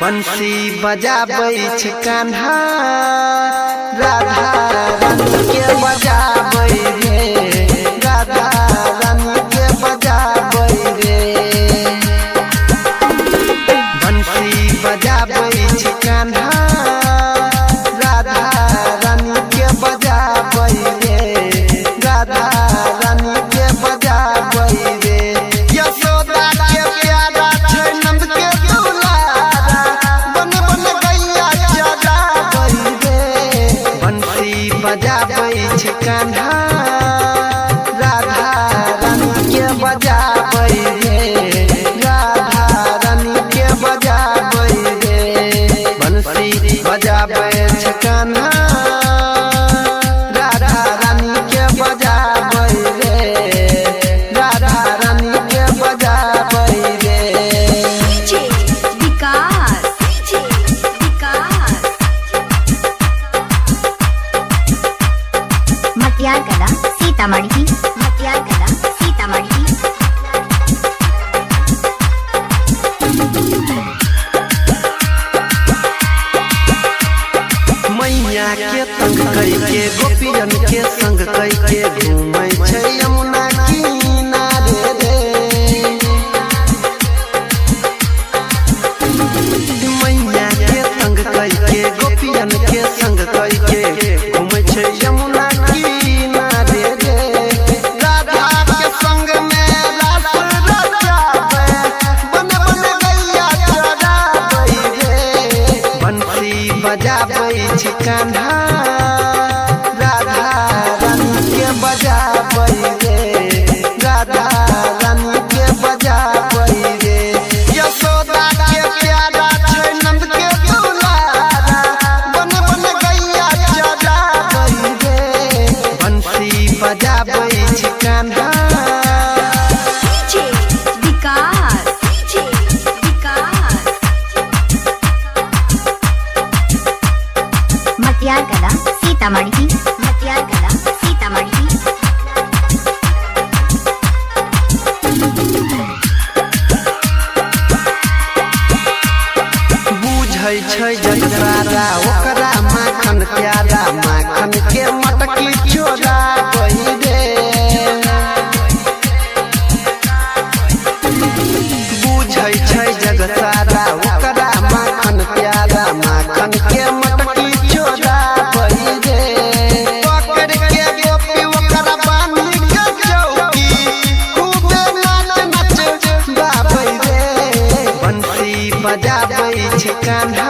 बंसी बजाबै छै कान्हा राधा रानी के बजाबै रे राधा रानी के बजाबै रे बंसी बजाबै छै कान्हा राधा रानी के बजाबै रे राधा रानी के बजाबै रे यशोदा के प्यारा छै नंद के बजाबै छै कान्हा राधा रानी के बजाबै रे राधा रानी के बजाबै रे बंसी बजाबै छै कान्हा राधा रानी के बजाबै रे राधा रानी के बजाबै रे मटियारकला सीतामढ़ी मटियारकला सीतामढ़ी मैया के तंग कई के गोपियन के संग कई के घूमै छै यमुना किनारे रे मैया के तंग कई के गोपियन के संग कई के घूमै छै यमुना किनारे रे राधा के संग में रास रचाबै बन बन गैया चराबै रे बंसी बजाबै छै कान्हा राधा रानी के बजाबै रे राधा रानी के बजाबै रे यशोदा के प्यारा छै नंद के दुलारा बन बन गैया चराबै रे बंसी बजाबै छै कान्हा मटियारकला सीतामढ़ी मटियारकला सीतामढ़ी बुझै छै जग सारा ओकरा माखन प्यारा माखन के मटकी चोरा गई रे बुझै छै जग सारा ओकरा माखन प्यारा माखन के मटकी चोरा गई रे पकड़ के गोपी ओकरा बानी के चौकी खूबे नाच नाच गाबै रे बंसी बजाबै छै कान्हा